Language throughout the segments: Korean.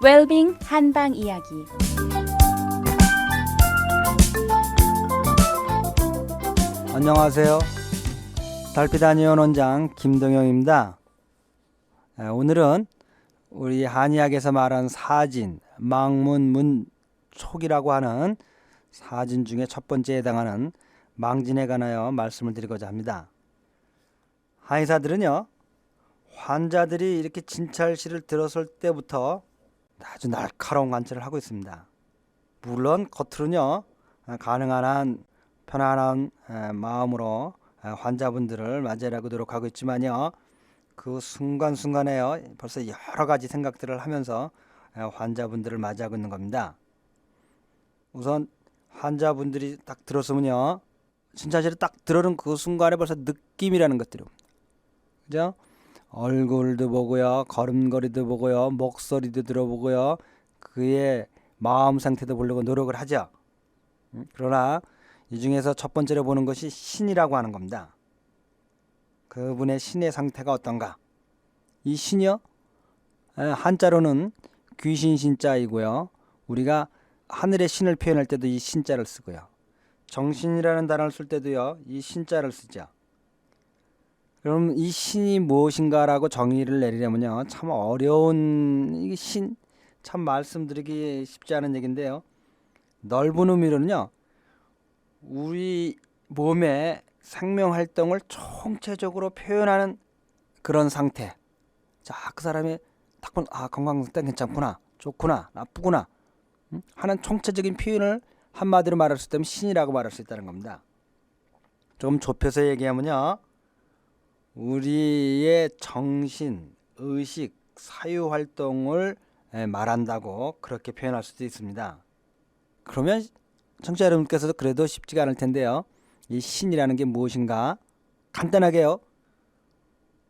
웰빙 한방 이야기. 안녕하세요. 달빛한의원 원장 김동영입니다. 오늘은 우리 한의학에서 말하는 사진, 망문, 문, 촉이라고 하는 사진 중에 첫 번째에 해당하는 망진에 관하여 말씀을 드리고자 합니다. 한의사들은요, 환자들이 이렇게 진찰실을 들어설 때부터 아주 날카로운 관찰을 하고 있습니다. 물론 겉으로는요, 가능한 한 편안한 마음으로 환자분들을 맞이하려고 노력하고 있지만요, 그 순간순간에요, 벌써 여러 가지 생각들을 하면서 환자분들을 맞이하고 있는 겁니다. 우선 환자분들이 딱 들어서면요, 진찰실에 딱 들어오는 그 순간에 벌써 느낌이라는 것들이 옵니다. 그죠? 얼굴도 보고요, 걸음걸이도 보고요, 목소리도 들어보고요, 그의 마음 상태도 보려고 노력을 하죠. 그러나 이 중에서 첫 번째로 보는 것이 신이라고 하는 겁니다. 그분의 신의 상태가 어떤가? 이 신이요, 한자로는 귀신 신자이고요, 우리가 하늘의 신을 표현할 때도 이 신자를 쓰고요, 정신이라는 단어를 쓸 때도요, 이 신자를 쓰죠. 그럼 이 신이 무엇인가라고 정의를 내리려면요, 참 어려운, 이 신, 참 말씀드리기 쉽지 않은 얘기인데요, 넓은 의미로는요, 우리 몸의 생명 활동을 총체적으로 표현하는 그런 상태. 자, 그 사람이 딱 보면 건강 상태 괜찮구나, 좋구나, 나쁘구나 하는 총체적인 표현을 한마디로 말할 수 있다면 신이라고 말할 수 있다는 겁니다. 좀 좁혀서 얘기하면요, 우리의 정신, 의식, 사유 활동을 말한다고 그렇게 표현할 수도 있습니다. 그러면 청취자 여러분께서도 그래도 쉽지가 않을 텐데요, 이 신이라는 게 무엇인가? 간단하게요,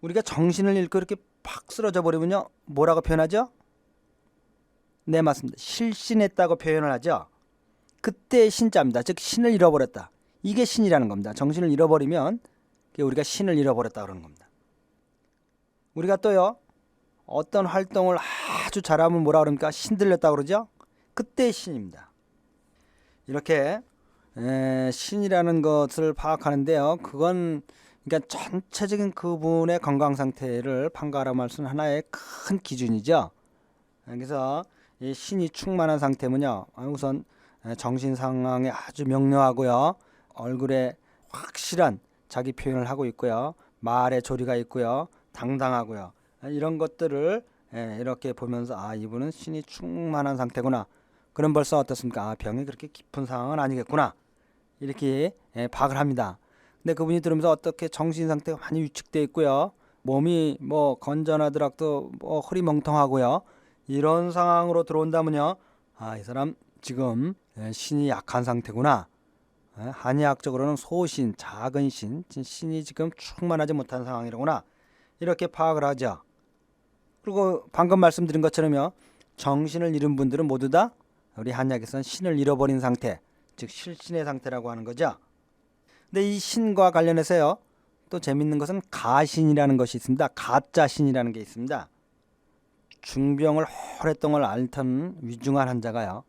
우리가 정신을 잃고 이렇게 팍 쓰러져 버리면요, 뭐라고 표현하죠? 네, 맞습니다. 실신했다고 표현을 하죠. 그때 신자입니다. 즉 신을 잃어버렸다, 이게 신이라는 겁니다. 정신을 잃어버리면 우리가 신을 잃어버렸다 그러는 겁니다. 우리가 또요, 어떤 활동을 아주 잘하면 뭐라 그럽니까? 신들렸다 그러죠. 그때 신입니다. 이렇게 신이라는 것을 파악하는데요, 그건 그러니까 전체적인 그분의 건강 상태를 판가름할 수 있는 하나의 큰 기준이죠. 그래서 이 신이 충만한 상태면요, 우선 정신 상황이 아주 명료하고요, 얼굴에 확실한 자기 표현을 하고 있고요, 말에 조리가 있고요, 당당하고요, 이런 것들을 이렇게 보면서 이분은 신이 충만한 상태구나. 그럼 벌써 어떻습니까? 병이 그렇게 깊은 상황은 아니겠구나, 이렇게 파악을 합니다. 근데 그분이 들으면서 어떻게 정신 상태가 많이 위축되어 있고요, 몸이 뭐 건전하더라도 뭐 허리멍텅하고요, 이런 상황으로 들어온다면요, 이 사람 지금 신이 약한 상태구나. 한의학적으로는 소신, 작은 신, 신이 지금 충만하지 못한 상황이로구나, 이렇게 파악을 하죠. 그리고 방금 말씀드린 것처럼요, 정신을 잃은 분들은 모두 다 우리 한의학에서는 신을 잃어버린 상태, 즉 실신의 상태라고 하는 거죠. 근데 이 신과 관련해서요, 또 재밌는 것은 가신이라는 것이 있습니다. 가짜신이라는 게 있습니다. 중병을 오랫동안 앓던 위중한 환자가요,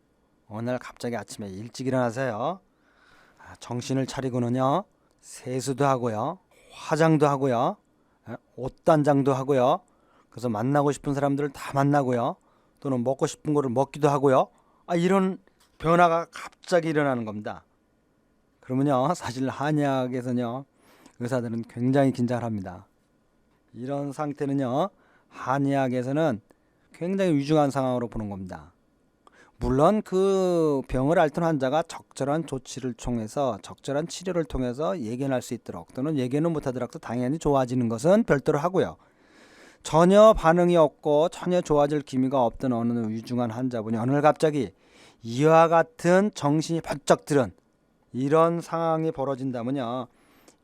어느 날 갑자기 아침에 일찍 일어나서요, 정신을 차리고는요, 세수도 하고요, 화장도 하고요, 옷단장도 하고요, 그래서 만나고 싶은 사람들을 다 만나고요, 또는 먹고 싶은 거를 먹기도 하고요, 이런 변화가 갑자기 일어나는 겁니다. 그러면요, 사실 한의학에서는요, 의사들은 굉장히 긴장을 합니다. 이런 상태는요, 한의학에서는 굉장히 위중한 상황으로 보는 겁니다. 물론 그 병을 앓던 환자가 적절한 조치를 통해서, 적절한 치료를 통해서 예견할 수 있도록, 또는 예견을 못하더라도 당연히 좋아지는 것은 별도로 하고요, 전혀 반응이 없고 전혀 좋아질 기미가 없던 어느 위중한 환자분이 어느 날 갑자기 이와 같은 정신이 번쩍 들은 이런 상황이 벌어진다면요,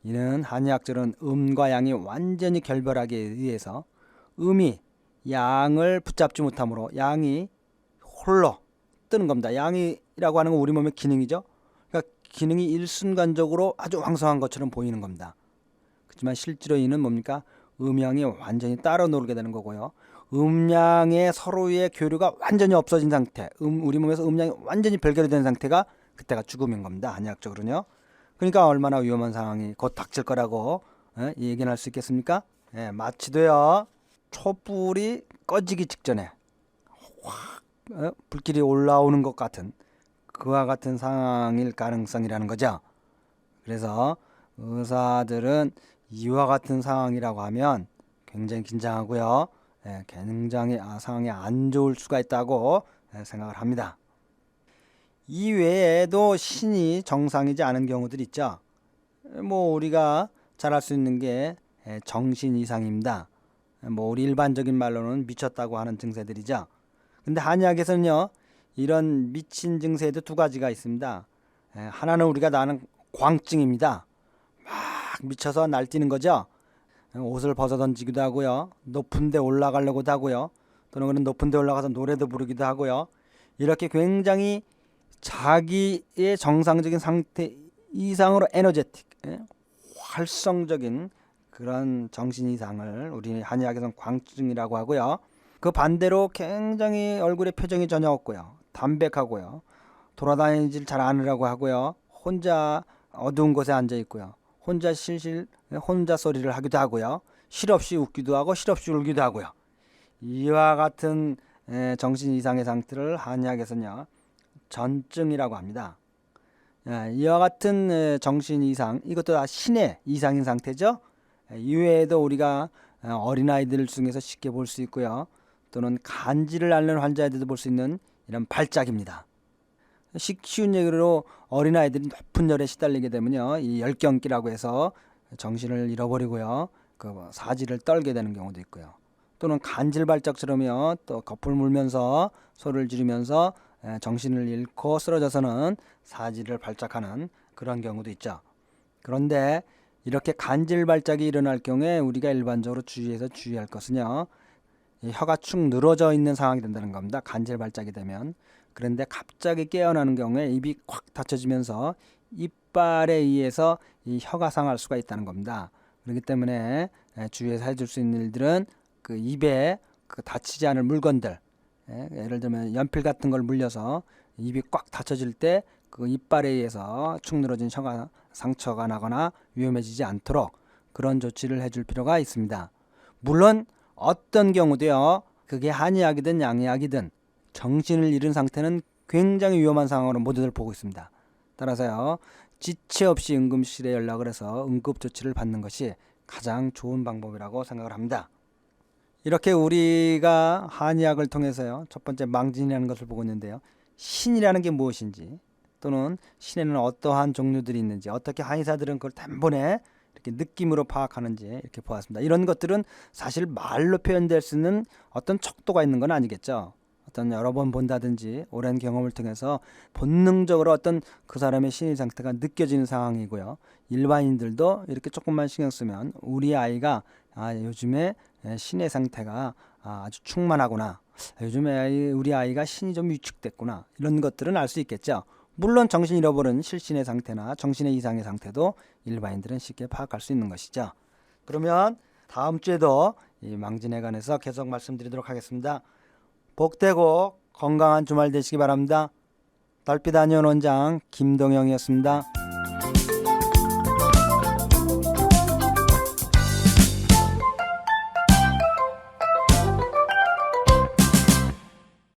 이는 한의학적으로는 음과 양이 완전히 결별하기에 의해서 음이 양을 붙잡지 못함으로 양이 홀로 뜨는 겁니다. 양이라고 하는 건 우리 몸의 기능이죠. 그러니까 기능이 일순간적으로 아주 왕성한 것처럼 보이는 겁니다. 그렇지만 실제로 이는 뭡니까? 음양이 완전히 따로 놀게 되는 거고요, 음양의 서로의 교류가 완전히 없어진 상태, 우리 몸에서 음양이 완전히 별개된 상태가 그때가 죽음인 겁니다. 한의학적으로는요. 그러니까 얼마나 위험한 상황이 곧 닥칠 거라고 얘기는 할 수 있겠습니까? 마치도요. 촛불이 꺼지기 직전에 확 불길이 올라오는 것 같은 그와 같은 상황일 가능성이라는 거죠. 그래서 의사들은 이와 같은 상황이라고 하면 굉장히 긴장하고요. 굉장히 상황이 안 좋을 수가 있다고 생각을 합니다. 이 외에도 신이 정상이지 않은 경우들 있죠. 뭐 우리가 잘 알 수 있는 게 정신 이상입니다. 뭐 우리 일반적인 말로는 미쳤다고 하는 증세들이죠. 근데 한의학에서는요, 이런 미친 증세에도 두 가지가 있습니다. 하나는 우리가 나는 광증입니다. 막 미쳐서 날뛰는 거죠. 옷을 벗어 던지기도 하고요. 높은 데 올라가려고도 하고요. 또는 그런 높은 데 올라가서 노래도 부르기도 하고요. 이렇게 굉장히 자기의 정상적인 상태 이상으로 에너제틱, 활성적인 그런 정신 이상을 우리 한의학에서는 광증이라고 하고요. 그 반대로 굉장히 얼굴에 표정이 전혀 없고요. 담백하고요. 돌아다니질 잘 않으라고 하고요. 혼자 어두운 곳에 앉아 있고요. 혼자 실실 혼자 소리를 하기도 하고요. 실없이 웃기도 하고 실없이 울기도 하고요. 이와 같은 정신 이상의 상태를 한의학에서는요, 전증이라고 합니다. 이와 같은 정신 이상, 이것도 다 신의 이상인 상태죠. 이외에도 우리가 어린아이들 중에서 쉽게 볼 수 있고요. 또는 간질을 앓는 환자들도 볼 수 있는 이런 발작입니다. 쉬운 얘기로 어린아이들이 높은 열에 시달리게 되면요, 이 열경기라고 해서 정신을 잃어버리고요, 그 사지를 떨게 되는 경우도 있고요. 또는 간질발작처럼요, 또 거풀 물면서 소리를 지르면서 정신을 잃고 쓰러져서는 사지를 발작하는 그런 경우도 있죠. 그런데 이렇게 간질발작이 일어날 경우에 우리가 일반적으로 주의할 것은요, 이 혀가 축 늘어져 있는 상황이 된다는 겁니다. 간질발작이 되면. 그런데 갑자기 깨어나는 경우에 입이 콱 닫혀지면서 이빨에 의해서 이 혀가 상할 수가 있다는 겁니다. 그렇기 때문에 주의해서 해줄 수 있는 일들은 그 입에 그 닫히지 않을 물건들, 예를 들면 연필 같은 걸 물려서 입이 꽉 닫혀질 때 그 이빨에 의해서 축 늘어진 혀가 상처가 나거나 위험해지지 않도록 그런 조치를 해줄 필요가 있습니다. 물론 어떤 경우도요, 그게 한의학이든 양의학이든 정신을 잃은 상태는 굉장히 위험한 상황으로 모두들 보고 있습니다. 따라서요, 지체 없이 응급실에 연락을 해서 응급조치를 받는 것이 가장 좋은 방법이라고 생각을 합니다. 이렇게 우리가 한의학을 통해서요, 첫 번째 망진이라는 것을 보고 있는데요, 신이라는 게 무엇인지, 또는 신에는 어떠한 종류들이 있는지, 어떻게 한의사들은 그걸 단번에 이렇게 느낌으로 파악하는지 이렇게 보았습니다. 이런 것들은 사실 말로 표현될 수 있는 어떤 척도가 있는 건 아니겠죠. 어떤 여러 번 본다든지 오랜 경험을 통해서 본능적으로 어떤 그 사람의 신의 상태가 느껴지는 상황이고요. 일반인들도 이렇게 조금만 신경 쓰면 우리 아이가 요즘에 신의 상태가 아주 충만하구나, 요즘에 우리 아이가 신이 좀 위축됐구나, 이런 것들은 알 수 있겠죠. 물론 정신 잃어버린 실신의 상태나 정신의 이상의 상태도 일반인들은 쉽게 파악할 수 있는 것이죠. 그러면 다음 주에도 이 망진에 관해서 계속 말씀드리도록 하겠습니다. 복되고 건강한 주말 되시기 바랍니다. 달빛 한의원 원장 김동영이었습니다.